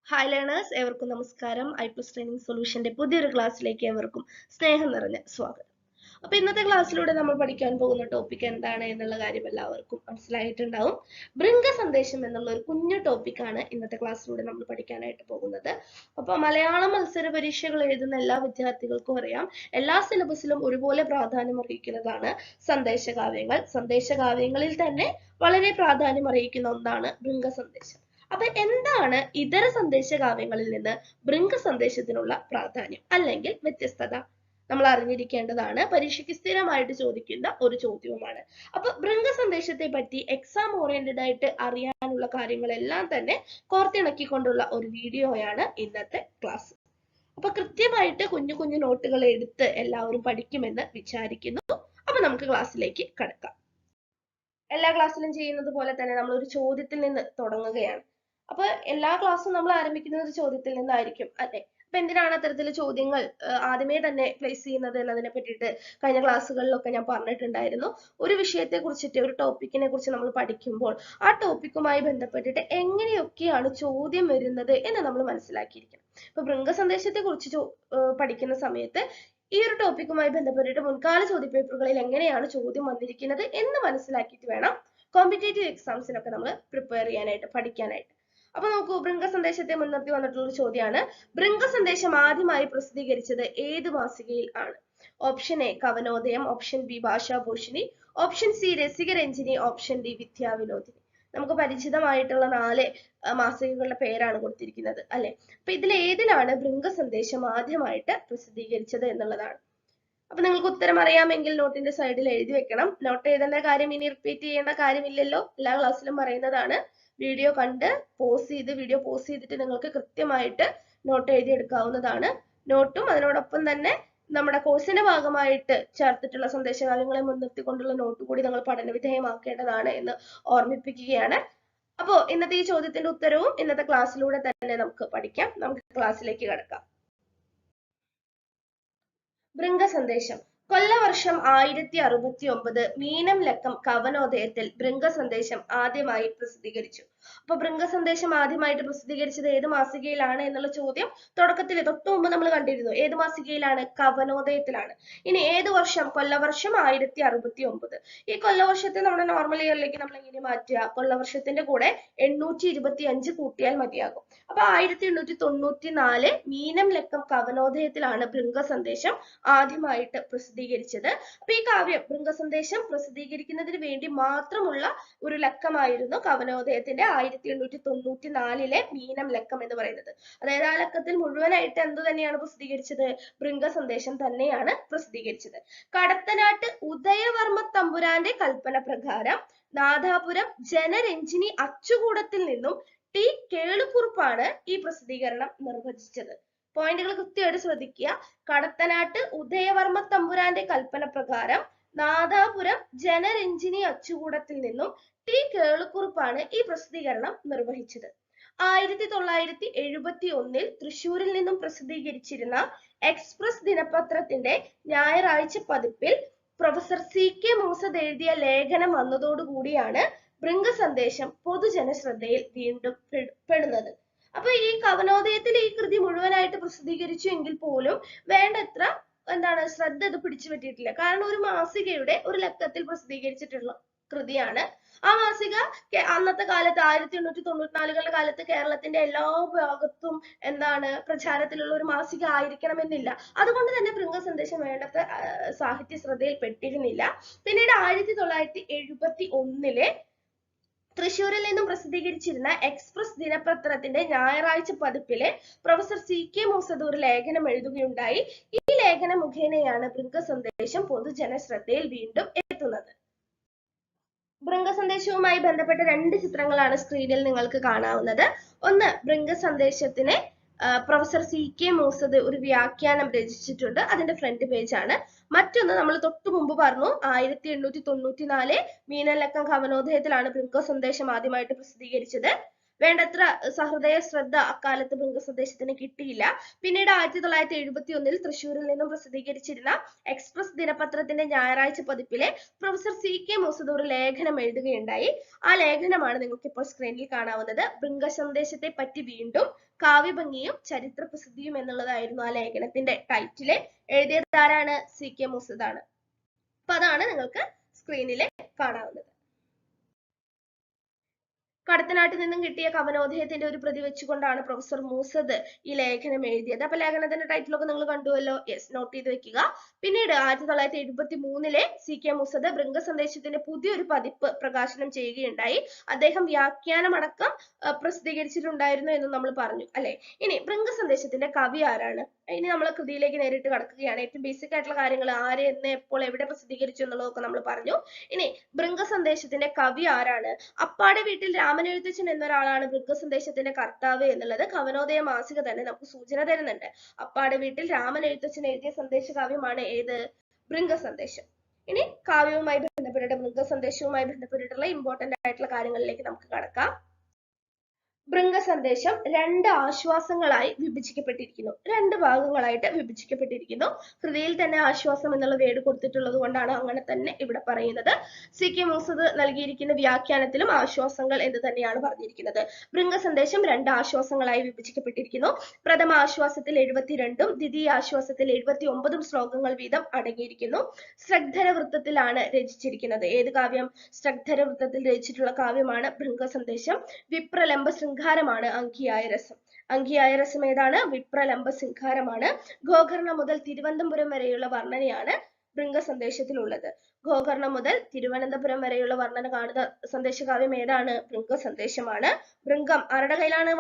Hi learners, ഏവർക്കും നമസ്കാരം. EyePlus training സൊല്യൂഷന്റെ പുതിയൊരു ക്ലാസ്സിലേക്ക് ഏവർക്കും സ്നേഹം നിറഞ്ഞ സ്വാഗതം. അപ്പൊ ഇന്നത്തെ ക്ലാസ്സിലൂടെ നമ്മൾ പഠിക്കാൻ പോകുന്ന ടോപ്പിക് എന്താണ് എന്നുള്ള കാര്യം എല്ലാവർക്കും മനസ്സിലായിട്ടുണ്ടാവും. ഭൃംഗ സന്ദേശം എന്നുള്ള ഒരു കുഞ്ഞു ടോപ്പിക്കാണ് ഇന്നത്തെ ക്ലാസ്സിലൂടെ നമ്മൾ പഠിക്കാനായിട്ട് പോകുന്നത്. അപ്പൊ മലയാളം മത്സര പരീക്ഷകൾ എഴുതുന്ന എല്ലാ വിദ്യാർത്ഥികൾക്കും അറിയാം, എല്ലാ സിലബസിലും ഒരുപോലെ പ്രാധാന്യം അറിയിക്കുന്നതാണ് സന്ദേശകാവ്യങ്ങൾ. സന്ദേശകാവ്യങ്ങളിൽ തന്നെ വളരെ പ്രാധാന്യം അറിയിക്കുന്ന ഒന്നാണ് ഭൃംഗ സന്ദേശം. അപ്പൊ എന്താണ് ഇതര സന്ദേശകാവ്യങ്ങളിൽ നിന്ന് ഭൃംഗ സന്ദേശത്തിനുള്ള പ്രാധാന്യം അല്ലെങ്കിൽ വ്യത്യസ്തത? നമ്മൾ അറിഞ്ഞിരിക്കേണ്ടതാണ്. പരീക്ഷയ്ക്ക് സ്ഥിരമായിട്ട് ചോദിക്കുന്ന ഒരു ചോദ്യവുമാണ്. അപ്പൊ ഭൃംഗ സന്ദേശത്തെ പറ്റി എക്സാം ഓറിയന്റഡ് ആയിട്ട് അറിയാനുള്ള കാര്യങ്ങളെല്ലാം തന്നെ കോർത്തിണക്കിക്കൊണ്ടുള്ള ഒരു വീഡിയോയാണ് ഇന്നത്തെ ക്ലാസ്. അപ്പൊ കൃത്യമായിട്ട് കുഞ്ഞു കുഞ്ഞു നോട്ടുകൾ എടുത്ത് എല്ലാവരും പഠിക്കുമെന്ന് വിചാരിക്കുന്നു. അപ്പൊ നമുക്ക് ക്ലാസ്സിലേക്ക് കടക്കാം. എല്ലാ ക്ലാസ്സിലും ചെയ്യുന്നത് പോലെ തന്നെ നമ്മൾ ഒരു ചോദ്യത്തിൽ നിന്ന് തുടങ്ങുകയാണ്. അപ്പൊ എല്ലാ ക്ലാസ്സും നമ്മൾ ആരംഭിക്കുന്നത് ഒരു ചോദ്യത്തിൽ നിന്നായിരിക്കും, അല്ലെ? അപ്പൊ എന്തിനാണ് അത്തരത്തിൽ ചോദ്യങ്ങൾ ആദ്യമേ തന്നെ പ്ലേസ് ചെയ്യുന്നത് എന്നതിനെ പറ്റിയിട്ട് കഴിഞ്ഞ ക്ലാസ്സുകളിലൊക്കെ ഞാൻ പറഞ്ഞിട്ടുണ്ടായിരുന്നു. ഒരു വിഷയത്തെ കുറിച്ചിട്ട്, ഒരു ടോപ്പിക്കിനെ കുറിച്ച് നമ്മൾ പഠിക്കുമ്പോൾ ആ ടോപ്പിക്കുമായി ബന്ധപ്പെട്ടിട്ട് എങ്ങനെയൊക്കെയാണ് ചോദ്യം വരുന്നത് എന്ന് നമ്മൾ മനസ്സിലാക്കിയിരിക്കണം. ഇപ്പൊ ഭൃംഗ സന്ദേശത്തെ കുറിച്ച് പഠിക്കുന്ന സമയത്ത് ഈ ഒരു ടോപ്പിക്കുമായി ബന്ധപ്പെട്ടിട്ട് മുൻകാല ചോദ്യപേപ്പറുകളിൽ എങ്ങനെയാണ് ചോദ്യം വന്നിരിക്കുന്നത് എന്ന് മനസ്സിലാക്കിയിട്ട് വേണം കോമ്പറ്റേറ്റീവ് എക്സാംസിനൊക്കെ നമ്മൾ പ്രിപ്പയർ ചെയ്യാനായിട്ട്, പഠിക്കാനായിട്ട്. അപ്പൊ നോക്കൂ, ഭൃംഗ സന്ദേശത്തെ മുൻനിർത്തി വന്നിട്ടുള്ള ചോദ്യമാണ്, ഭൃംഗ സന്ദേശം ആദ്യമായി പ്രസിദ്ധീകരിച്ചത് ഏത് മാസികയിൽ ആണ്? Option A Kavanodayam, option B Bhashabhushani, option C Rasikaranjini, option D Vidyavinodini. നമുക്ക് പരിചിതമായിട്ടുള്ള 4 മാസികകളുടെ പേരാണ് കൊടുത്തിരിക്കുന്നത്, അല്ലെ? അപ്പൊ ഇതിൽ ഏതിലാണ് ഭൃംഗ സന്ദേശം ആദ്യമായിട്ട് പ്രസിദ്ധീകരിച്ചത് എന്നുള്ളതാണ്. അപ്പൊ നിങ്ങൾക്ക് ഉത്തരം അറിയാമെങ്കിൽ നോട്ടിന്റെ സൈഡിൽ എഴുതി വെക്കണം. നോട്ട് എഴുതേണ്ട കാര്യം ഇനി റിപ്പീറ്റ് ചെയ്യേണ്ട കാര്യമില്ലല്ലോ, എല്ലാ ക്ലാസ്സിലും പറയുന്നതാണ്. വീഡിയോ കണ്ട് വീഡിയോ പോസ് ചെയ്തിട്ട് നിങ്ങൾക്ക് കൃത്യമായിട്ട് നോട്ട് എഴുതി എടുക്കാവുന്നതാണ്. നോട്ടും അതിനോടൊപ്പം തന്നെ നമ്മുടെ കോഴ്സിന്റെ ഭാഗമായിട്ട് ചേർത്തിട്ടുള്ള സന്ദേശകാര്യങ്ങളെ മുൻനിർത്തിക്കൊണ്ടുള്ള നോട്ട് കൂടി നിങ്ങൾ പഠനവിധേയമാക്കേണ്ടതാണ് എന്ന് ഓർമ്മിപ്പിക്കുകയാണ്. അപ്പോ ഇന്നത്തെ ഈ ചോദ്യത്തിന്റെ ഉത്തരവും ഇന്നത്തെ ക്ലാസ്സിലൂടെ തന്നെ നമുക്ക് പഠിക്കാം. നമുക്ക് ക്ലാസ്സിലേക്ക് കടക്കാം. ഭൃംഗ സന്ദേശം. കൊല്ലവർഷം 1069 മീനം ലക്കം കവനോദയത്തിൽ ഭൃംഗ സന്ദേശം ആദ്യമായി പ്രസിദ്ധീകരിച്ചു. അപ്പൊ ഭൃംഗ സന്ദേശം ആദ്യമായിട്ട് പ്രസിദ്ധീകരിച്ചത് ഏത് മാസികയിലാണ് എന്നുള്ള ചോദ്യം തുടക്കത്തിൽ തൊട്ടു മുമ്പ് നമ്മൾ കണ്ടിരുന്നു. ഏത് മാസികയിലാണ്? കവനോദയത്തിലാണ്. ഇനി ഏത് വർഷം? കൊല്ലവർഷം 1069. ഈ കൊല്ലവർഷത്തെ നമ്മുടെ നോർമൽ ഇയറിലേക്ക് നമ്മൾ എങ്ങനെ മാറ്റുക? കൊല്ലവർഷത്തിന്റെ കൂടെ 825 കൂട്ടിയാൽ മതിയാകും. അപ്പൊ 1894 മീനം ലക്കം കവനോദയത്തിലാണ് ഭൃംഗ സന്ദേശം ആദ്യമായിട്ട് പ്രസിദ്ധീകരിച്ചത്. അപ്പൊ ഈ കാവ്യം ഭൃംഗ സന്ദേശം പ്രസിദ്ധീകരിക്കുന്നതിന് വേണ്ടി മാത്രമുള്ള ഒരു ലക്കമായിരുന്നു കവനോദയത്തിന്റെ 1894 മീനം ലക്കം എന്ന് പറയുന്നത്. അതായത് ആ ലക്കത്തിൽ മുഴുവനായിട്ട് എന്ത് തന്നെയാണ് പ്രസിദ്ധീകരിച്ചത്? ഭൃംഗ സന്ദേശം തന്നെയാണ് പ്രസിദ്ധീകരിച്ചത്. കടത്തനാട്ട് ഉദയവർമ്മ തമ്പുരാന്റെ കൽപ്പന പ്രകാരം നാദാപുരം ജനരഞ്ജിനി അച്ചുകൂടത്തിൽ നിന്നും ടി കേളുക്കുറുപ്പാണ് ഈ പ്രസിദ്ധീകരണം നിർവഹിച്ചത്. പോയിന്റുകൾ കൃത്യമായിട്ട് ശ്രദ്ധിക്കുക. കടത്തനാട്ട് ഉദയവർമ്മ തമ്പുരാന്റെ കൽപ്പന പ്രകാരം നാദാപുരം ജനരഞ്ജിനി അച്ചുകൂടത്തിൽ നിന്നും ടി കേളുക്കുറുപ്പാണ് ഈ പ്രസിദ്ധീകരണം നിർവഹിച്ചത്. 1971 തൃശ്ശൂരിൽ നിന്നും പ്രസിദ്ധീകരിച്ചിരുന്ന എക്സ്പ്രസ് ദിനപത്രത്തിന്റെ ഞായറാഴ്ച പതിപ്പിൽ പ്രൊഫസർ CK മൂസദ് എഴുതിയ ലേഖനം വന്നതോടുകൂടിയാണ് ഭൃംഗ സന്ദേശം പൊതുജന ശ്രദ്ധയിൽ വീണ്ടും പെടുന്നത്. അപ്പൊ ഈ കവനോദയത്തിൽ ഈ കൃതി മുഴുവനായിട്ട് പ്രസിദ്ധീകരിച്ചു എങ്കിൽ പോലും വേണ്ടത്ര ശ്രദ്ധ ഇത് പിടിച്ചു പറ്റിയിട്ടില്ല. കാരണം ഒരു മാസികയുടെ ഒരു ലക്കത്തിൽ പ്രസിദ്ധീകരിച്ചിട്ടുള്ള കൃതിയാണ്. ആ മാസിക അന്നത്തെ കാലത്ത് 1894കളുടെ കാലത്ത് കേരളത്തിന്റെ എല്ലാ ഭാഗത്തും പ്രചാരത്തിലുള്ള ഒരു മാസിക ആയിരിക്കണമെന്നില്ല. അതുകൊണ്ട് തന്നെ ഭൃംഗ സന്ദേശം വേണ്ടത്ര സാഹിത്യ ശ്രദ്ധയിൽ പെട്ടിരുന്നില്ല. പിന്നീട് 1971 തൃശ്ശൂരിൽ നിന്നും പ്രസിദ്ധീകരിച്ചിരുന്ന എക്സ്പ്രസ് ദിനപത്രത്തിന്റെ ഞായറാഴ്ച പതിപ്പില് പ്രൊഫസർ CK മൂസദ് ഒരു ലേഖനം എഴുതുകയുണ്ടായി. ഈ ലേഖനം മുഖേനയാണ് ഭൃംഗ സന്ദേശം പൊതുജന ശ്രദ്ധയിൽ വീണ്ടും എത്തുന്നത്. ഭൃംഗ സന്ദേശവുമായി ബന്ധപ്പെട്ട 2 ചിത്രങ്ങളാണ് സ്ക്രീനിൽ നിങ്ങൾക്ക് കാണാവുന്നത്. ഒന്ന്, ഭൃംഗ സന്ദേശത്തിന് പ്രൊഫസർ CK മൂസദ് ഒരു വ്യാഖ്യാനം രചിച്ചിട്ടുണ്ട്, അതിന്റെ ഫ്രണ്ട് പേജ് ആണ്. മറ്റൊന്ന് നമ്മൾ തൊട്ടു മുമ്പ് പറഞ്ഞു, 1894 മീനലക്കം കവനോദയത്തിലാണ് ഭൃംഗ സന്ദേശം ആദ്യമായിട്ട് പ്രസിദ്ധീകരിച്ചത്. വേണ്ടത്ര സഹൃദയ ശ്രദ്ധ അക്കാലത്ത് ബൃങ്ക സന്ദേശത്തിന് കിട്ടിയില്ല. പിന്നീട് 1971 തൃശ്ശൂരിൽ നിന്നും പ്രസിദ്ധീകരിച്ചിരുന്ന എക്സ്പ്രസ് ദിനപത്രത്തിന്റെ ഞായറാഴ്ച പതിപ്പിലെ പ്രൊഫസർ CK മൂസദ് ഒരു ലേഖനം എഴുതുകയുണ്ടായി. ആ ലേഖനമാണ് നിങ്ങൾക്ക് ഇപ്പോൾ സ്ക്രീനിൽ കാണാവുന്നത്. ബൃങ്ക സന്ദേശത്തെ പറ്റി വീണ്ടും കാവ്യഭംഗിയും ചരിത്ര പ്രസിദ്ധിയും എന്നുള്ളതായിരുന്നു ആ ലേഖനത്തിന്റെ ടൈറ്റില്. എഴുതിയത് ആരാണ്? CK മൂസദ് ആണ്. അപ്പൊ അതാണ് നിങ്ങൾക്ക് സ്ക്രീനിൽ കാണാവുന്നത്. കടത്തനാട്ടിൽ നിന്നും കിട്ടിയ കവനോദയത്തിന്റെ ഒരു പ്രതി വെച്ചുകൊണ്ടാണ് പ്രൊഫസർ മൂസദ് ഈ ലേഖനം എഴുതിയത്. അപ്പൊ ലേഖനത്തിന്റെ ടൈറ്റിലൊക്കെ നിങ്ങൾ കണ്ടുവല്ലോ. യെസ്, നോട്ട് ചെയ്ത് വെക്കുക. പിന്നീട് 1973 CK മൂസദ് ബൃങ്ക സന്ദേശത്തിന്റെ പുതിയൊരു പതിപ്പ് പ്രകാശനം ചെയ്യുകയുണ്ടായി. അദ്ദേഹം വ്യാഖ്യാനമടക്കം പ്രസിദ്ധീകരിച്ചിട്ടുണ്ടായിരുന്നു എന്ന് നമ്മൾ പറഞ്ഞു അല്ലെ. ഇനി ബൃങ്ക സന്ദേശത്തിന്റെ കവി ആരാണ്? ഇനി നമ്മൾ കൃതിയിലേക്ക് നേരിട്ട് കടക്കുകയാണ്. ഏറ്റവും ബേസിക് ആയിട്ടുള്ള കാര്യങ്ങൾ ആര്, എന്ന്, എപ്പോൾ, എവിടെ പ്രസിദ്ധീകരിച്ചു എന്നുള്ളതൊക്കെ നമ്മൾ പറഞ്ഞു. ഇനി ബൃങ്ക സന്ദേശത്തിന്റെ കവി ആരാണ്? അപ്പാടെ വീട്ടിൽ രാമനെഴുത്തച്ഛൻ എന്നൊരാളാണ് ബൃങ്ക സന്ദേശത്തിന്റെ കർത്താവ് എന്നുള്ളത് കവനോദയ മാസിക തന്നെ നമുക്ക് സൂചന തരുന്നുണ്ട്. അപ്പാടെ വീട്ടിൽ രാമനെഴുത്തച്ഛൻ എഴുതിയ സന്ദേശ കാവ്യമാണ് ഏത്? ബൃങ്ക സന്ദേശം. ഇനി കാവ്യവുമായി ബന്ധപ്പെട്ടിട്ട് ബൃങ്ക സന്ദേശവുമായി ബന്ധപ്പെട്ടിട്ടുള്ള ഇമ്പോർട്ടന്റ് ആയിട്ടുള്ള കാര്യങ്ങളിലേക്ക് നമുക്ക് കടക്കാം. ബൃങ്ക സന്ദേശം 2 ആശ്വാസങ്ങളായി വിഭജിക്കപ്പെട്ടിരിക്കുന്നു. 2 ഭാഗങ്ങളായിട്ട് വിഭജിക്കപ്പെട്ടിരിക്കുന്നു. കൃതിയിൽ തന്നെ ആശ്വാസം എന്നുള്ള വേർഡ് കൊടുത്തിട്ടുള്ളത് കൊണ്ടാണ് അങ്ങനെ തന്നെ ഇവിടെ പറയുന്നത്. CK മൂസദ് നൽകിയിരിക്കുന്ന വ്യാഖ്യാനത്തിലും ആശ്വാസങ്ങൾ എന്ന് തന്നെയാണ് പറഞ്ഞിരിക്കുന്നത്. ബൃങ്ക സന്ദേശം 2 ആശ്വാസങ്ങളായി വിഭജിക്കപ്പെട്ടിരിക്കുന്നു. പ്രഥമ ആശ്വാസത്തിൽ 72ഉം ദ്വിതീയ ആശ്വാസത്തിൽ 79ഉം ശ്ലോകങ്ങൾ വീതം അടങ്ങിയിരിക്കുന്നു. ശ്രദ്ധര വൃത്തത്തിലാണ് രചിച്ചിരിക്കുന്നത്. ഏത് കാവ്യം? ശ്രദ്ധര വൃത്തത്തിൽ രചിച്ചിട്ടുള്ള കാവ്യമാണ് ബൃങ്ക സന്ദേശം. വിപ്രലംബ ശൃംഗാരമാണ് അങ്കിയായ രസം. അങ്കിയായ രസം ഏതാണ്? വിപ്രലംബ ശൃംഗാരമാണ്. ഗോകർണം മുതൽ തിരുവനന്തപുരം വരെയുള്ള വർണ്ണനയാണ് ബൃങ്ക സന്ദേശത്തിലുള്ളത്. ഗോകർണം മുതൽ തിരുവനന്തപുരം വരെയുള്ള വർണ്ണന കാണുന്ന സന്ദേശകാവ്യം ഏതാണ്? ബൃങ്ക സന്ദേശമാണ്. ബൃങ്കം ആരുടെ കയ്യിലാണ്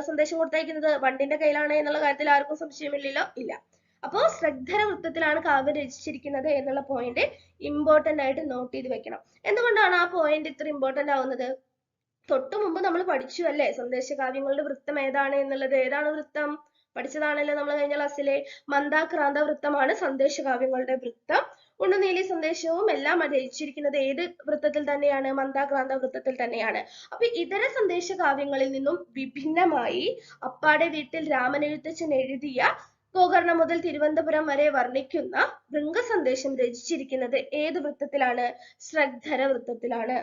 സന്ദേശം കൊടുത്തയക്കുന്നത്? വണ്ടിന്റെ കയ്യിലാണ് എന്നുള്ള കാര്യത്തിൽ ആർക്കും സംശയമില്ലല്ലോ? ഇല്ല. അപ്പോ ശ്രദ്ധര വൃത്തത്തിലാണ് കാവ്യം രചിച്ചിരിക്കുന്നത് എന്നുള്ള പോയിന്റ് ഇമ്പോർട്ടന്റ് ആയിട്ട് നോട്ട് ചെയ്ത് വെക്കണം. എന്തുകൊണ്ടാണ് ആ പോയിന്റ് ഇത്ര ഇമ്പോർട്ടന്റ് ആവുന്നത്? തൊട്ടു മുമ്പ് നമ്മൾ പഠിച്ചു അല്ലേ സന്ദേശകാവ്യങ്ങളുടെ വൃത്തം ഏതാണ് എന്നുള്ളത്. ഏതാണ് വൃത്തം? പഠിച്ചതാണല്ലോ നമ്മൾ കഴിഞ്ഞ ക്ലാസ്സിലെ. മന്ദാക്രാന്ത വൃത്തമാണ് സന്ദേശകാവ്യങ്ങളുടെ വൃത്തം. ഉണ്ണുനീലി സന്ദേശവും എല്ലാം രചിച്ചിരിക്കുന്നത് ഏത് വൃത്തത്തിൽ തന്നെയാണ്? മന്ദാക്രാന്ത വൃത്തത്തിൽ തന്നെയാണ്. അപ്പൊ ഇതര സന്ദേശകാവ്യങ്ങളിൽ നിന്നും വിഭിന്നമായി അപ്പാടെ വീട്ടിൽ രാമനെഴുത്തച്ഛൻ എഴുതിയ ഗോകർണം മുതൽ തിരുവനന്തപുരം വരെ വർണ്ണിക്കുന്ന ബൃങ്ക സന്ദേശം രചിച്ചിരിക്കുന്നത് ഏത് വൃത്തത്തിലാണ്? ശ്രദ്ധര വൃത്തത്തിലാണ്.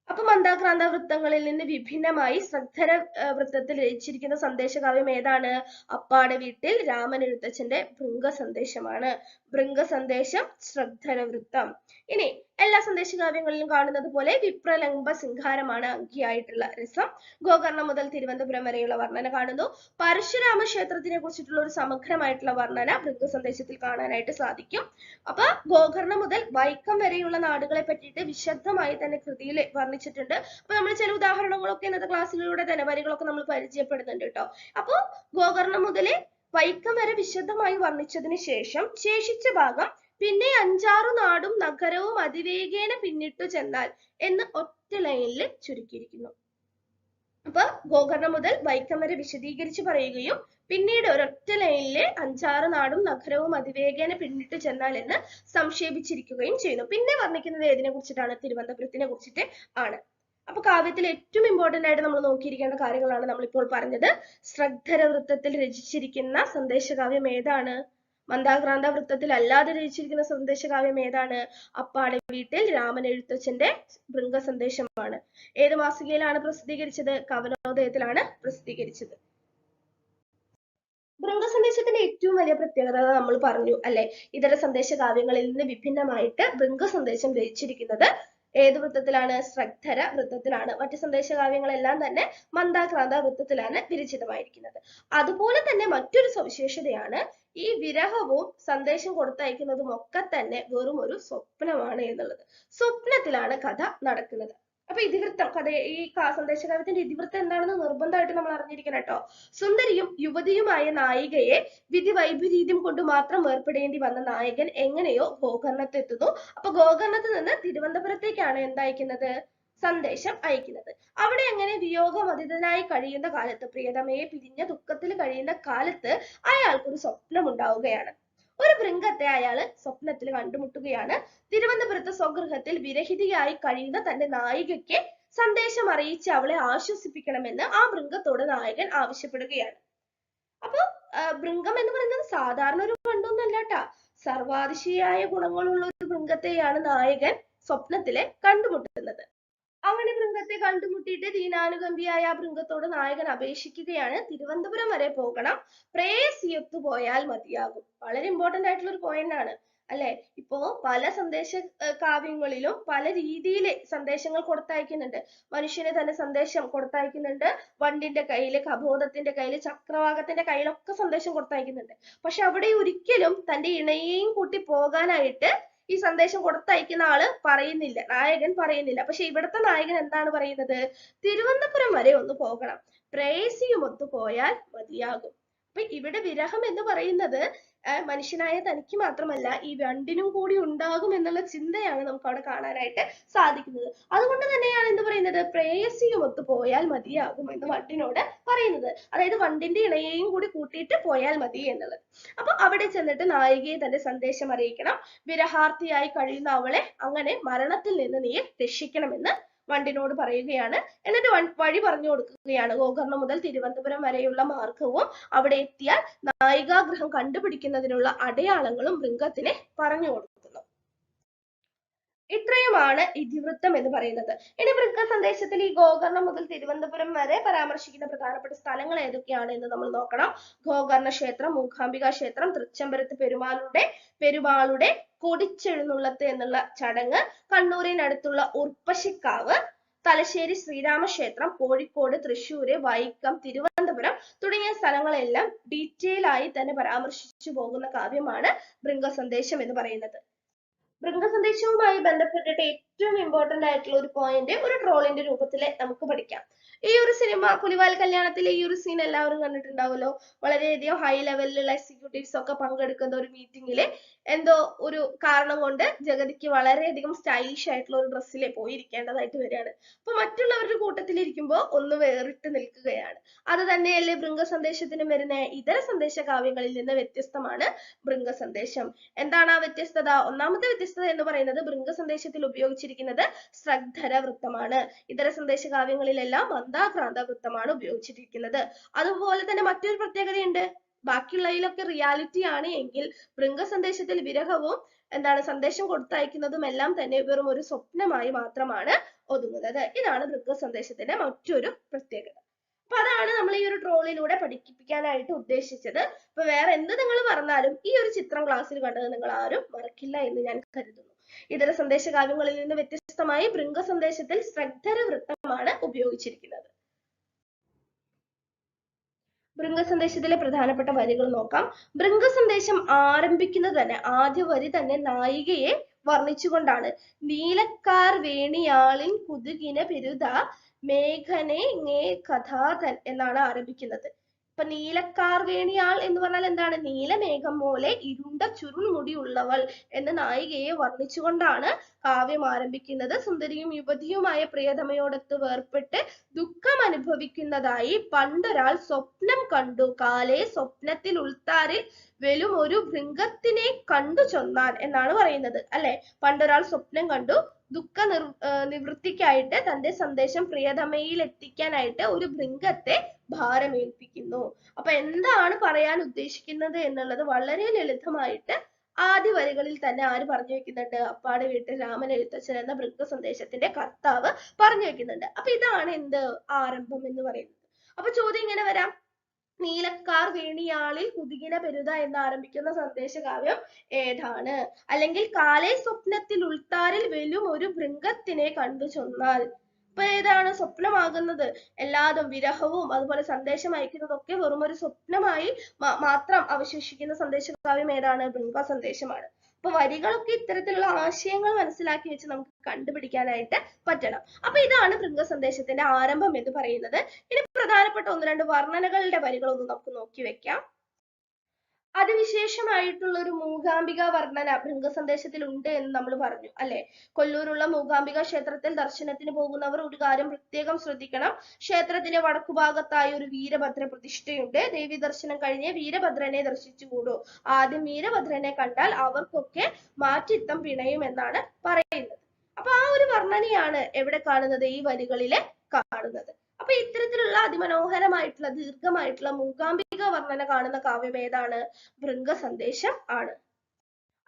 അപ്പൊ മന്ദാക്രാന്ത വൃത്തങ്ങളിൽ നിന്ന് വിഭിന്നമായി ശ്രദ്ധര വൃത്തത്തിൽ രചിച്ചിരിക്കുന്ന സന്ദേശകാവ്യം ഏതാണ്? അപ്പാടെ വീട്ടിൽ രാമനെഴുത്തച്ഛന്റെ ബൃങ്ക സന്ദേശമാണ്. ബൃങ്ക സന്ദേശം, ശ്രദ്ധര വൃത്തം. ഇനി എല്ലാ സന്ദേശകാവ്യങ്ങളിലും കാണുന്നത് പോലെ വിപ്രലംബ ശൃംഗാരമാണ് അങ്കിയായിട്ടുള്ള രസം. ഗോകർണം മുതൽ തിരുവനന്തപുരം വരെയുള്ള വർണ്ണന കാണുന്നു. പരശുരാമ ക്ഷേത്രത്തിനെ കുറിച്ചിട്ടുള്ള ഒരു സമഗ്രമായിട്ടുള്ള വർണ്ണന ബൃങ്ക സന്ദേശത്തിൽ കാണാനായിട്ട് സാധിക്കും. അപ്പൊ ഗോകർണം മുതൽ വൈക്കം വരെയുള്ള നാടുകളെ പറ്റിയിട്ട് വിശദമായി തന്നെ കൃതിയിൽ വർണ്ണിച്ചിട്ടുണ്ട്. അപ്പൊ നമ്മൾ ചില ഉദാഹരണങ്ങളൊക്കെ ഇന്നത്തെ ക്ലാസ്സിലൂടെ തന്നെ വരികളൊക്കെ നമ്മൾ പരിചയപ്പെടുന്നുണ്ട് കേട്ടോ. അപ്പൊ ഗോകർണം മുതൽ വൈക്കം വരെ വിശദമായി വർണ്ണിച്ചതിന് ശേഷം ശേഷിച്ച ഭാഗം പിന്നെ 5-6 നാടും നഗരവും അതിവേഗേന പിന്നിട്ടു ചെന്നാൽ എന്ന് ഒറ്റ ലൈനിൽ ചുരുക്കിയിരിക്കുന്നു. അപ്പൊ ഗോകർണം മുതൽ വൈക്കം വരെ വിശദീകരിച്ച് പറയുകയും പിന്നീട് ഒരൊറ്റ ലൈനില് 5-6 നാടും നഗരവും അതിവേഗേന പിന്നിട്ടു ചെന്നാൽ എന്ന് സംക്ഷേപിച്ചിരിക്കുകയും ചെയ്യുന്നു. പിന്നെ വർണ്ണിക്കുന്നത് ഏതിനെ കുറിച്ചിട്ടാണ്? തിരുവനന്തപുരത്തിനെ കുറിച്ചിട്ട് ആണ്. അപ്പൊ കാവ്യത്തിൽ ഏറ്റവും ഇമ്പോർട്ടന്റ് ആയിട്ട് നമ്മൾ നോക്കിയിരിക്കേണ്ട കാര്യങ്ങളാണ് നമ്മളിപ്പോൾ പറഞ്ഞത്. ശ്രദ്ധര വൃത്തത്തിൽ രചിച്ചിരിക്കുന്ന സന്ദേശകാവ്യം ഏതാണ്? മന്ദാക്രാന്ത വൃത്തത്തിൽ അല്ലാതെ രചിച്ചിരിക്കുന്ന സന്ദേശകാവ്യം ഏതാണ്? അപ്പാടെ വീട്ടിൽ രാമനെഴുത്തച്ഛന്റെ ബൃങ്ക സന്ദേശമാണ്. ഏത് മാസികയിലാണ് പ്രസിദ്ധീകരിച്ചത്? കവനോദയത്തിലാണ് പ്രസിദ്ധീകരിച്ചത്. ബൃങ്ക സന്ദേശത്തിന്റെ ഏറ്റവും വലിയ പ്രത്യേകത നമ്മൾ പറഞ്ഞു അല്ലെ. ഇതര സന്ദേശകാവ്യങ്ങളിൽ നിന്ന് വിഭിന്നമായിട്ട് ബൃങ്ക സന്ദേശം രചിച്ചിരിക്കുന്നത് ഏത് വൃത്തത്തിലാണ്? ശ്രദ്ധര വൃത്തത്തിലാണ്. മറ്റ് സന്ദേശകാവ്യങ്ങളെല്ലാം തന്നെ മന്ദാക്രാന്ത വൃത്തത്തിലാണ് വിരചിതമായിരിക്കുന്നത്. അതുപോലെ തന്നെ മറ്റൊരു സവിശേഷതയാണ് ഈ വിരഹവും സന്ദേശം കൊടുത്തയക്കുന്നതും ഒക്കെ തന്നെ വെറും ഒരു സ്വപ്നമാണ് എന്നുള്ളത്. സ്വപ്നത്തിലാണ് കഥ നടക്കുന്നത്. അപ്പൊ ഇതിവൃത്തം ഈ സന്ദേശകാവ്യത്തിന്റെ ഇതിവൃത്തം എന്താണെന്ന് നിർബന്ധമായിട്ട് നമ്മൾ അറിഞ്ഞിരിക്കണം കേട്ടോ. സുന്ദരിയും യുവതിയുമായ നായികയെ വിധി വൈപരീത്യം കൊണ്ട് മാത്രം ഏർപ്പെടേണ്ടി വന്ന നായകൻ എങ്ങനെയോ ഗോകർണത്ത് എത്തുന്നു. അപ്പൊ ഗോകർണത്ത് നിന്ന് തിരുവനന്തപുരത്തേക്കാണ് എന്തയക്കുന്നത്? സന്ദേശം അയക്കുന്നത്. അവിടെ അങ്ങനെ വിയോഗമതിതനായി കഴിയുന്ന കാലത്ത്, പ്രിയതമയെ പിരിഞ്ഞ ദുഃഖത്തിൽ കഴിയുന്ന കാലത്ത് അയാൾക്കൊരു സ്വപ്നം ഉണ്ടാവുകയാണ്. ഒരു ഭൃംഗത്തെ അയാള് സ്വപ്നത്തിൽ കണ്ടുമുട്ടുകയാണ്. തിരുവനന്തപുരത്ത് സ്വഗൃഹത്തിൽ വിരഹിതയായി കഴിയുന്ന തന്റെ നായികയ്ക്ക് സന്ദേശം അറിയിച്ച് അവളെ ആശ്വസിപ്പിക്കണമെന്ന് ആ ഭൃംഗത്തോട് നായകൻ ആവശ്യപ്പെടുകയാണ്. അപ്പൊ ഭൃംഗം എന്ന് പറയുന്നത് സാധാരണ ഒരു വണ്ടൊന്നല്ല ട്ടാ. സർവാതിശയായ ഗുണങ്ങളുള്ള ഒരു ഭൃംഗത്തെയാണ് നായകൻ സ്വപ്നത്തിലെ കണ്ടുമുട്ടുന്നത്. അങ്ങനെ ഭൃംഗത്തെ കണ്ടുമുട്ടിയിട്ട് ദീനാനുകമ്പിയായ ആ ഭൃംഗത്തോട് നായകൻ അപേക്ഷിക്കുകയാണ്, തിരുവനന്തപുരം വരെ പോകണം, പ്രേയസിയൊത്തു പോയാൽ മതിയാകും. വളരെ ഇമ്പോർട്ടന്റ് ആയിട്ടുള്ള ഒരു പോയിന്റ് ആണ് അല്ലെ. ഇപ്പോ പല സന്ദേശ കാവ്യങ്ങളിലും പല രീതിയിൽ സന്ദേശങ്ങൾ കൊടുത്തയക്കുന്നുണ്ട്. മനുഷ്യന് തന്നെ സന്ദേശം കൊടുത്തയക്കുന്നുണ്ട്, വണ്ടിന്റെ കയ്യില്, കബോധത്തിന്റെ കയ്യില്, ചക്രവാകത്തിന്റെ കയ്യിലൊക്കെ സന്ദേശം കൊടുത്തയക്കുന്നുണ്ട്. പക്ഷെ അവിടെ ഒരിക്കലും തന്റെ ഇണയെയും കൂട്ടി പോകാനായിട്ട് ഈ സന്ദേശം കൊടുത്തയക്കുന്ന ആള് പറയുന്നില്ല, നായകൻ പറയുന്നില്ല. പക്ഷെ ഇവിടുത്തെ നായകൻ എന്താണ് പറയുന്നത്? തിരുവനന്തപുരം വരെ ഒന്ന് പോകണം, പ്രേയസിയുമൊത്തു പോയാൽ മതിയാകും. അപ്പൊ ഇവിടെ വിരഹം എന്ന് പറയുന്നത് മനുഷ്യനായ തനിക്ക് മാത്രമല്ല ഈ രണ്ടിനും കൂടി ഉണ്ടാകും എന്നുള്ള ചിന്തയാണ് നമുക്ക് അവിടെ കാണാനായിട്ട് സാധിക്കുന്നത്. അതുകൊണ്ട് തന്നെയാണ് എന്ത് പറയുന്നത്, പ്രേയസിയുമൊത്തു പോയാൽ മതിയാകും എന്ന് വണ്ടിനോട് പറയുന്നത്. അതായത് വണ്ടിന്റെ ഇണയെയും കൂടി കൂട്ടിയിട്ട് പോയാൽ മതി എന്നുള്ളത്. അപ്പൊ അവിടെ ചെന്നിട്ട് നായികയെ തന്റെ സന്ദേശം അറിയിക്കണം, വിരഹാർത്ഥിയായി കഴിയുന്ന അവളെ അങ്ങനെ മരണത്തിൽ നിന്ന് നീ രക്ഷിക്കണമെന്ന് വണ്ടിനോട് പറയുകയാണ്. എന്നിട്ട് വഴി പറഞ്ഞു കൊടുക്കുകയാണ്. ഗോകർണം മുതൽ തിരുവനന്തപുരം വരെയുള്ള മാർഗവും അവിടെ എത്തിയാൽ നായികാഗൃഹം കണ്ടുപിടിക്കുന്നതിനുള്ള അടയാളങ്ങളും ഭൃംഗത്തിന് പറഞ്ഞു കൊടുക്കുന്നു. ഇത്രയുമാണ് ഇതിവൃത്തം എന്ന് പറയുന്നത്. ഇനി ഭൃംഗ സന്ദേശത്തിൽ ഈ ഗോകർണം മുതൽ തിരുവനന്തപുരം വരെ പരാമർശിക്കുന്ന പ്രധാനപ്പെട്ട സ്ഥലങ്ങൾ ഏതൊക്കെയാണ് എന്ന് നമ്മൾ നോക്കണം. ഗോകർണ ക്ഷേത്രം, മൂകാംബിക ക്ഷേത്രം, തൃച്ചംബരത്ത് പെരുമാളുടെ കൊടിച്ചെഴുന്നള്ളത്ത് എന്നുള്ള ചടങ്ങ്, കണ്ണൂരിനടുത്തുള്ള ഉർപ്പശിക്കാവ്, തലശ്ശേരി ശ്രീരാമക്ഷേത്രം, കോഴിക്കോട്, തൃശ്ശൂര്, വൈക്കം, തിരുവനന്തപുരം തുടങ്ങിയ സ്ഥലങ്ങളെല്ലാം ഡീറ്റെയിൽ ആയി തന്നെ പരാമർശിച്ചു പോകുന്ന കാവ്യമാണ് ഭൃംഗസന്ദേശം എന്ന് പറയുന്നത്. ഭൃംഗസന്ദേശവുമായി ബന്ധപ്പെട്ടിട്ട് ഏറ്റവും ഇമ്പോർട്ടന്റ് ആയിട്ടുള്ള ഒരു പോയിന്റ് ഒരു ട്രോളിന്റെ രൂപത്തിൽ നമുക്ക് പഠിക്കാം. ഈ ഒരു സിനിമ പുലിവാൽ കല്യാണത്തിലെ ഈ ഒരു സീൻ എല്ലാവരും കണ്ടിട്ടുണ്ടാവുമല്ലോ. വളരെയധികം ഹൈ ലെവലിലുള്ള എക്സിക്യൂട്ടീവ്സ് ഒക്കെ പങ്കെടുക്കുന്ന ഒരു മീറ്റിംഗില് എന്തോ ഒരു കാരണം കൊണ്ട് ജഗതിക്ക് വളരെയധികം സ്റ്റൈലിഷ് ആയിട്ടുള്ള ഒരു ഡ്രസ്സിൽ പോയിരിക്കേണ്ടതായിട്ട് വരികയാണ്. അപ്പൊ മറ്റുള്ളവരുടെ കൂട്ടത്തിൽ ഇരിക്കുമ്പോൾ ഒന്ന് വേറിട്ട് നിൽക്കുകയാണ്. അത് തന്നെയല്ലേ ഭൃംഗസന്ദേശത്തിന് വരുന്ന ഇതര സന്ദേശ കാവ്യങ്ങളിൽ നിന്ന് വ്യത്യസ്തമാണ് ഭൃംഗസന്ദേശം. എന്താണ് ആ വ്യത്യസ്തത? ഒന്നാമത്തെ വ്യത്യസ്തത എന്ന് പറയുന്നത് ഭൃംഗസന്ദേശത്തിൽ ഉപയോഗിച്ചിരിക്കുന്നത് ശ്രദ്ധര വൃത്തമാണ്. ഇതര സന്ദേശ കാവ്യങ്ങളിലെല്ലാം മന്ദാക്രാന്ത വൃത്തമാണ് ഉപയോഗിച്ചിരിക്കുന്നത്. അതുപോലെ തന്നെ മറ്റൊരു പ്രത്യേകതയുണ്ട്. ബാക്കിയുള്ളതിലൊക്കെ റിയാലിറ്റി ആണ് എങ്കിൽ ഭൃംഗസന്ദേശത്തിൽ വിരഹവും സന്ദേശം കൊടുത്തയക്കുന്നതും എല്ലാം തന്നെ വെറും ഒരു സ്വപ്നമായി മാത്രമാണ് ഒതുങ്ങുന്നത്. ഇതാണ് ഭൃംഗസന്ദേശത്തിന്റെ മറ്റൊരു പ്രത്യേകത. അപ്പൊ അതാണ് നമ്മൾ ഈ ഒരു ട്രോളിലൂടെ പഠിപ്പിക്കാനായിട്ട് ഉദ്ദേശിച്ചത്. അപ്പൊ വേറെ എന്ത് നിങ്ങൾ പറഞ്ഞാലും ഈ ഒരു ചിത്രം ക്ലാസ്സിൽ കണ്ടത് നിങ്ങൾ ആരും മറക്കില്ല എന്ന് ഞാൻ കരുതുന്നു. ഇതര സന്ദേശ കാവ്യങ്ങളിൽ നിന്ന് വ്യത്യസ്തമായി ഭൃംഗസന്ദേശത്തിൽ ശ്രദ്ധര വൃത്തമാണ് ഉപയോഗിച്ചിരിക്കുന്നത്. ഭൃംഗസന്ദേശത്തിലെ പ്രധാനപ്പെട്ട വരികൾ നോക്കാം. ഭൃംഗസന്ദേശം ആരംഭിക്കുന്നത് തന്നെ ആദ്യ വരി തന്നെ നായികയെ വർണ്ണിച്ചുകൊണ്ടാണ്. നീലക്കാർ വേണിയാളിൻ കുതുകിന പെരുത മേഘനെ ngേ കഥാതൻ എന്നാണ് ആരംഭിക്കുന്നത്. ഇപ്പൊ നീലക്കാർ വേണിയാൾ എന്ന് പറഞ്ഞാൽ എന്താണ്? നീലമേഘം പോലെ ഇരുണ്ട ചുരുൾമുടി ഉള്ളവൾ എന്ന് നായികയെ വർണ്ണിച്ചുകൊണ്ടാണ് കാവ്യം ആരംഭിക്കുന്നത്. സുന്ദരിയും യുവതിയുമായ പ്രിയതമയോടൊത്ത് വേർപെട്ട് ദുഃഖം അനുഭവിക്കുന്നതായി പണ്ടൊരാൾ സ്വപ്നം കണ്ടു. കാലേ സ്വപ്നത്തിൽ ഉൾത്താരിൽ വെലും ഒരു ഭൃംഗത്തിനെ കണ്ടു ചൊന്നാൻ എന്നാണ് പറയുന്നത് അല്ലെ. പണ്ടൊരാൾ സ്വപ്നം കണ്ടു, ദുഃഖ നിവൃത്തിക്കായിട്ട് തന്റെ സന്ദേശം പ്രിയതമയിൽ എത്തിക്കാനായിട്ട് ഒരു ഭൃംഗത്തെ ഭാരമേൽപ്പിക്കുന്നു. അപ്പൊ എന്താണ് പറയാൻ ഉദ്ദേശിക്കുന്നത് എന്നുള്ളത് വളരെ ലളിതമായിട്ട് ആദ്യ വരികളിൽ തന്നെ ആര് പറഞ്ഞു വെക്കുന്നുണ്ട്? അപ്പാടെ വീട്ടിൽ രാമൻ എഴുത്തച്ഛൻ എന്ന ഭൃംഗസന്ദേശത്തിന്റെ കർത്താവ് പറഞ്ഞു വെക്കുന്നുണ്ട്. അപ്പൊ ഇതാണ് എന്ത്? ആരംഭം എന്ന് പറയുന്നത്. അപ്പൊ ചോദ്യം ഇങ്ങനെ വരാം, നീലക്കാർ വേണിയാളിൽ കുതുകിന പെരുത എന്ന് ആരംഭിക്കുന്ന സന്ദേശകാവ്യം ഏതാണ്? അല്ലെങ്കിൽ കാലേ സ്വപ്നത്തിൽ ഉൾത്താരിൽ വെലും ഒരു ഭൃംഗത്തിനെ കണ്ടു ചൊന്നാൽ, ഇപ്പൊ ഏതാണ് സ്വപ്നമാകുന്നത്? എല്ലാതും വിരഹവും അതുപോലെ സന്ദേശം അയക്കുന്നതൊക്കെ വെറും ഒരു സ്വപ്നമായി മാത്രം അവശേഷിക്കുന്ന സന്ദേശകാവ്യം ഏതാണ്? ഭൃംഗ സന്ദേശമാണ്. അപ്പൊ വരികളൊക്കെ ഇത്തരത്തിലുള്ള ആശയങ്ങൾ മനസ്സിലാക്കി വെച്ച് നമുക്ക് കണ്ടുപിടിക്കാനായിട്ട് പറ്റണം. അപ്പൊ ഇതാണ് ഭൃംഗസന്ദേശത്തിന്റെ ആരംഭം എന്ന് പറയുന്നത്. ഇനി പ്രധാനപ്പെട്ട ഒന്ന് രണ്ട് വർണ്ണനകളുടെ വരികളൊന്നും നമുക്ക് നോക്കി വെക്കാം. അതിവിശേഷമായിട്ടുള്ള ഒരു മൂകാംബിക വർണ്ണന ഭൃംഗസന്ദേശത്തിൽ ഉണ്ട് എന്ന് നമ്മൾ പറഞ്ഞു അല്ലെ. കൊല്ലൂരുള്ള മൂകാംബിക ക്ഷേത്രത്തിൽ ദർശനത്തിന് പോകുന്നവർ ഒരു കാര്യം പ്രത്യേകം ശ്രദ്ധിക്കണം. ക്ഷേത്രത്തിന്റെ വടക്കുഭാഗത്തായി ഒരു വീരഭദ്ര പ്രതിഷ്ഠയുണ്ട്. ദേവി ദർശനം കഴിഞ്ഞ് വീരഭദ്രനെ ദർശിച്ചുകൂടൂ. ആദ്യം വീരഭദ്രനെ കണ്ടാൽ അവർക്കൊക്കെ മാറ്റിത്തം പിണയും എന്നാണ് പറയുന്നത്. അപ്പൊ ആ ഒരു വർണ്ണനയാണ് എവിടെ കാണുന്നത്, ഈ വരികളില് കാണുന്നത്. അപ്പൊ ഇത്തരത്തിലുള്ള അതിമനോഹരമായിട്ടുള്ള ദീർഘമായിട്ടുള്ള മൂകാംബിക വർണ്ണന കാണുന്ന കാവ്യം ഏതാണ്? ഭൃംഗസന്ദേശം ആണ്.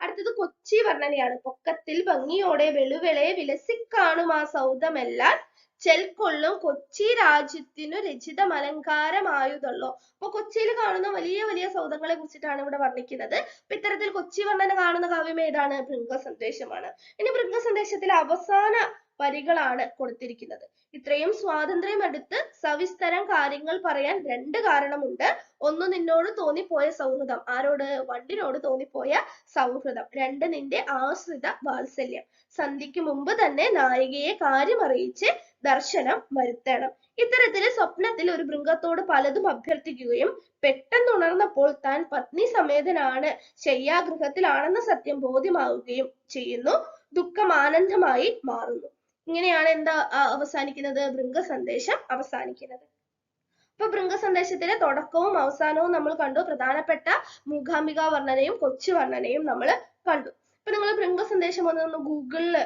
അടുത്തത് കൊച്ചി വർണ്ണനയാണ്. പൊക്കത്തിൽ ഭംഗിയോടെ വെളുവെളെ വിലസിക്കാണും ആ സൗധമെല്ലാം ചെൽക്കൊള്ളും കൊച്ചി രാജ്യത്തിനു രചിതമലങ്കാരമായുതല്ലോ. അപ്പൊ കൊച്ചിയിൽ കാണുന്ന വലിയ വലിയ സൗധങ്ങളെ കുറിച്ചിട്ടാണ് ഇവിടെ വർണ്ണിക്കുന്നത്. അപ്പൊ ഇത്തരത്തിൽ കൊച്ചി വർണ്ണന കാണുന്ന കാവ്യം ഏതാണ്? ഭൃംഗസന്ദേശമാണ്. ഇനി ഭൃംഗസന്ദേശത്തിലെ അവസാന വരികളാണ് കൊടുത്തിരിക്കുന്നത്. ഇത്രയും സ്വാതന്ത്ര്യം എടുത്ത് സവിസ്തരം കാര്യങ്ങൾ പറയാൻ രണ്ട് കാരണമുണ്ട്. ഒന്ന് നിന്നോട് തോന്നിപ്പോയ സൗഹൃദം. ആരോട്? വണ്ടിനോട് തോന്നിപ്പോയ സൗഹൃദം. രണ്ട് നിന്റെ ആശ്രിത വാത്സല്യം. സന്ധ്യയ്ക്ക് മുമ്പ് തന്നെ നായികയെ കാര്യമറിയിച്ച് ദർശനം വരുത്തണം. ഇത്തരത്തില് സ്വപ്നത്തിൽ ഒരു ഭൃംഗത്തോട് പലതും അഭ്യർത്ഥിക്കുകയും പെട്ടെന്നുണർന്നപ്പോൾ താൻ പത്നി സമേതനാണ്, ശയ്യാഗൃഹത്തിലാണെന്ന സത്യം ബോധ്യമാവുകയും ചെയ്യുന്നു. ദുഃഖം ആനന്ദമായി മാറുന്നു. ഇങ്ങനെയാണ് എന്താ അവസാനിക്കുന്നത്? ഭൃംഗസന്ദേശം അവസാനിക്കുന്നത്. അപ്പൊ ഭൃംഗസന്ദേശത്തിലെ തുടക്കവും അവസാനവും നമ്മൾ കണ്ടു. പ്രധാനപ്പെട്ട മൂകാംബിക വർണ്ണനയും കൊച്ചു വർണ്ണനയും നമ്മൾ കണ്ടു. അപ്പൊ നിങ്ങൾ ഭൃംഗസന്ദേശം ഒന്ന് ഗൂഗിളിൽ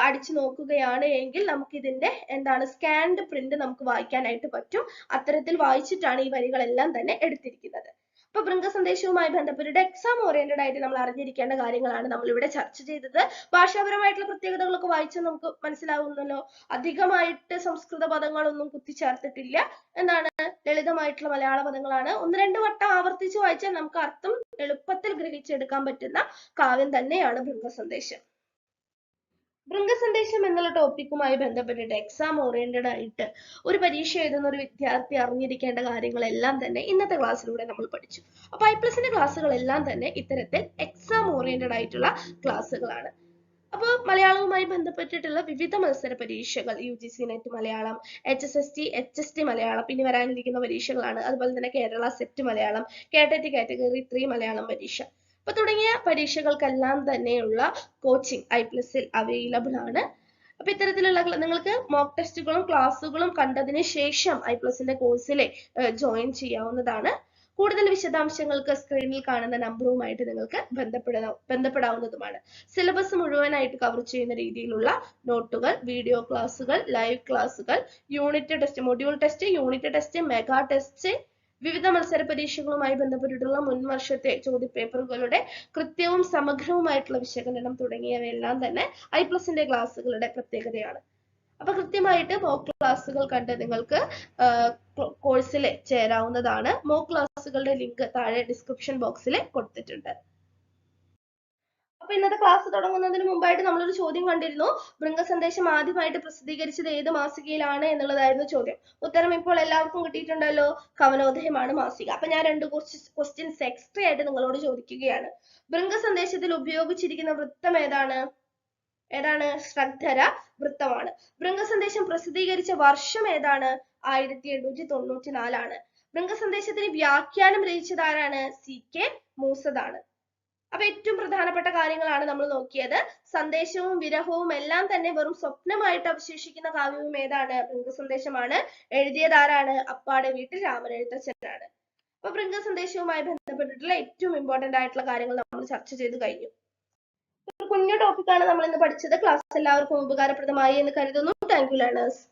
അടിച്ചു നോക്കുകയാണ് എങ്കിൽ നമുക്ക് ഇതിന്റെ എന്താണ് സ്കാൻഡ് പ്രിന്റ് നമുക്ക് വായിക്കാനായിട്ട് പറ്റും. അത്തരത്തിൽ വായിച്ചിട്ടാണ് ഈ വരികളെല്ലാം തന്നെ എടുത്തിരിക്കുന്നത്. അപ്പൊ ഭൃംഗസന്ദേശവുമായി ബന്ധപ്പെട്ടിട്ട് എക്സാം ഓറിയന്റഡ് ആയിട്ട് നമ്മൾ അറിഞ്ഞിരിക്കേണ്ട കാര്യങ്ങളാണ് നമ്മൾ ഇവിടെ ചർച്ച ചെയ്തത്. ഭാഷാപരമായിട്ടുള്ള പ്രത്യേകതകളൊക്കെ വായിച്ചാൽ നമുക്ക് മനസ്സിലാവുന്നല്ലോ. അധികമായിട്ട് സംസ്കൃത പദങ്ങളൊന്നും കുത്തിച്ചേർത്തിട്ടില്ല. എന്താണ്, ലളിതമായിട്ടുള്ള മലയാള പദങ്ങളാണ്. ഒന്ന് രണ്ട് വട്ടം ആവർത്തിച്ച് വായിച്ചാൽ നമുക്ക് അർത്ഥം എളുപ്പത്തിൽ ഗ്രഹിച്ചെടുക്കാൻ പറ്റുന്ന കാവ്യം തന്നെയാണ് ഭൃംഗസന്ദേശം. ഭൃംഗസന്ദേശം എന്നുള്ള ടോപ്പിക്കുമായി ബന്ധപ്പെട്ടിട്ട് എക്സാം ഓറിയന്റഡ് ആയിട്ട് ഒരു പരീക്ഷ എഴുതുന്ന ഒരു വിദ്യാർത്ഥി അറിഞ്ഞിരിക്കേണ്ട കാര്യങ്ങളെല്ലാം തന്നെ ഇന്നത്തെ ക്ലാസ്സിലൂടെ നമ്മൾ പഠിച്ചു. അപ്പൊ I+ന്റെ ക്ലാസ്സുകളെല്ലാം തന്നെ ഇത്തരത്തിൽ എക്സാം ഓറിയന്റഡ് ആയിട്ടുള്ള ക്ലാസ്സുകളാണ്. അപ്പോൾ മലയാളവുമായി ബന്ധപ്പെട്ടിട്ടുള്ള വിവിധ മത്സര പരീക്ഷകൾ UGC net Malayalam, HSST, HST Malayalam, പിന്നെ വരാനിരിക്കുന്ന പരീക്ഷകളാണ്. അതുപോലെ തന്നെ കേരള സെറ്റ് മലയാളം, കേട്ടറ്റ് കാറ്റഗറി 3 മലയാളം പരീക്ഷ. അപ്പൊ തുടങ്ങിയ പരീക്ഷകൾക്കെല്ലാം തന്നെയുള്ള കോച്ചിങ് I+ൽ അവൈലബിൾ ആണ്. അപ്പൊ ഇത്തരത്തിലുള്ള നിങ്ങൾക്ക് മോക്ക് ടെസ്റ്റുകളും ക്ലാസ്സുകളും കണ്ടതിന് ശേഷം I+ന്റെ കോഴ്സിലെ ജോയിൻ ചെയ്യാവുന്നതാണ്. കൂടുതൽ വിശദാംശങ്ങൾക്ക് സ്ക്രീനിൽ കാണുന്ന നമ്പറുമായിട്ട് നിങ്ങൾക്ക് ബന്ധപ്പെടാവുന്നതുമാണ്. സിലബസ് മുഴുവനായിട്ട് കവർ ചെയ്യുന്ന രീതിയിലുള്ള നോട്ടുകൾ, വീഡിയോ ക്ലാസ്സുകൾ, ലൈവ് ക്ലാസ്സുകൾ, unit test, module test, unit test, mega test, വിവിധ മത്സര പരീക്ഷകളുമായി ബന്ധപ്പെട്ടിട്ടുള്ള മുൻ വർഷത്തെ ചോദ്യപേപ്പറുകളുടെ കൃത്യവും സമഗ്രവുമായിട്ടുള്ള വിശകലനം തുടങ്ങിയവയെല്ലാം തന്നെ I+ന്റെ ക്ലാസ്സുകളുടെ പ്രത്യേകതയാണ്. അപ്പൊ കൃത്യമായിട്ട് മോക്ക് ക്ലാസ്സുകൾ കണ്ട് നിങ്ങൾക്ക് കോഴ്സിൽ ചേരാവുന്നതാണ്. മോക്ക് ക്ലാസ്സുകളുടെ ലിങ്ക് താഴെ ഡിസ്ക്രിപ്ഷൻ ബോക്സിൽ കൊടുത്തിട്ടുണ്ട്. അപ്പൊ ഇന്നത്തെ ക്ലാസ് തുടങ്ങുന്നതിന് മുമ്പായിട്ട് നമ്മളൊരു ചോദ്യം കണ്ടിരുന്നു. ഭൃംഗസന്ദേശം ആദ്യമായിട്ട് പ്രസിദ്ധീകരിച്ചത് ഏത് മാസികയിലാണ് എന്നുള്ളതായിരുന്നു ചോദ്യം. ഉത്തരം ഇപ്പോൾ എല്ലാവർക്കും കിട്ടിയിട്ടുണ്ടല്ലോ. കവനോദയമാണ് മാസിക. അപ്പൊ ഞാൻ രണ്ട് ക്വസ്റ്റ്യൻസ് എക്സ്ട്രാ ആയിട്ട് നിങ്ങളോട് ചോദിക്കുകയാണ്. ഭൃംഗസന്ദേശത്തിൽ ഉപയോഗിച്ചിരിക്കുന്ന വൃത്തം ഏതാണ്? ശ്രദ്ധര വൃത്തമാണ്. ഭൃംഗസന്ദേശം പ്രസിദ്ധീകരിച്ച വർഷം ഏതാണ്? 1894 ആണ്. ഭൃംഗസന്ദേശത്തിന് വ്യാഖ്യാനം രചിച്ചത് ആരാണ്? CK മൂസദാണ്. അപ്പൊ ഏറ്റവും പ്രധാനപ്പെട്ട കാര്യങ്ങളാണ് നമ്മൾ നോക്കിയത്. സന്ദേശവും വിരഹവും എല്ലാം തന്നെ വെറും സ്വപ്നമായിട്ട് അവശേഷിക്കുന്ന കാവ്യവും ഏതാണ്? ഭൃംഗസന്ദേശമാണ്. എഴുതിയത് ആരാണ്? അപ്പാടെ വീട്ടിൽ രാമനെഴുത്തച്ഛനാണ്. അപ്പൊ ഭൃംഗസന്ദേശവുമായി ബന്ധപ്പെട്ടിട്ടുള്ള ഏറ്റവും ഇമ്പോർട്ടന്റ് ആയിട്ടുള്ള കാര്യങ്ങൾ നമ്മൾ ചർച്ച ചെയ്ത് കഴിഞ്ഞു. ഒരു കുഞ്ഞു ടോപ്പിക്കാണ് നമ്മൾ ഇന്ന് പഠിച്ചത്. ക്ലാസ് എല്ലാവർക്കും ഉപകാരപ്രദമായി എന്ന് കരുതുന്നു. Thank you learners.